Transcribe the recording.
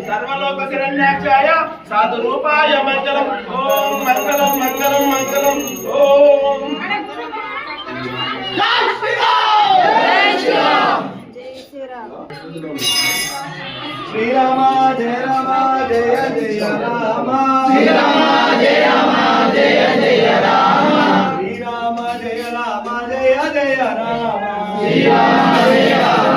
सर्वलोक शरण्याक्षाय Sadhu रूपाय Mangalam Om Mangalam Mangalam Mangalam Om Jai Shri Ram Jai Shri Ram Jai Shri Ram Shri Ram Jai Jai Ram Shri Ram Jai Jai Ram Shri Ram Jai Jai Ram Shri Ram Jai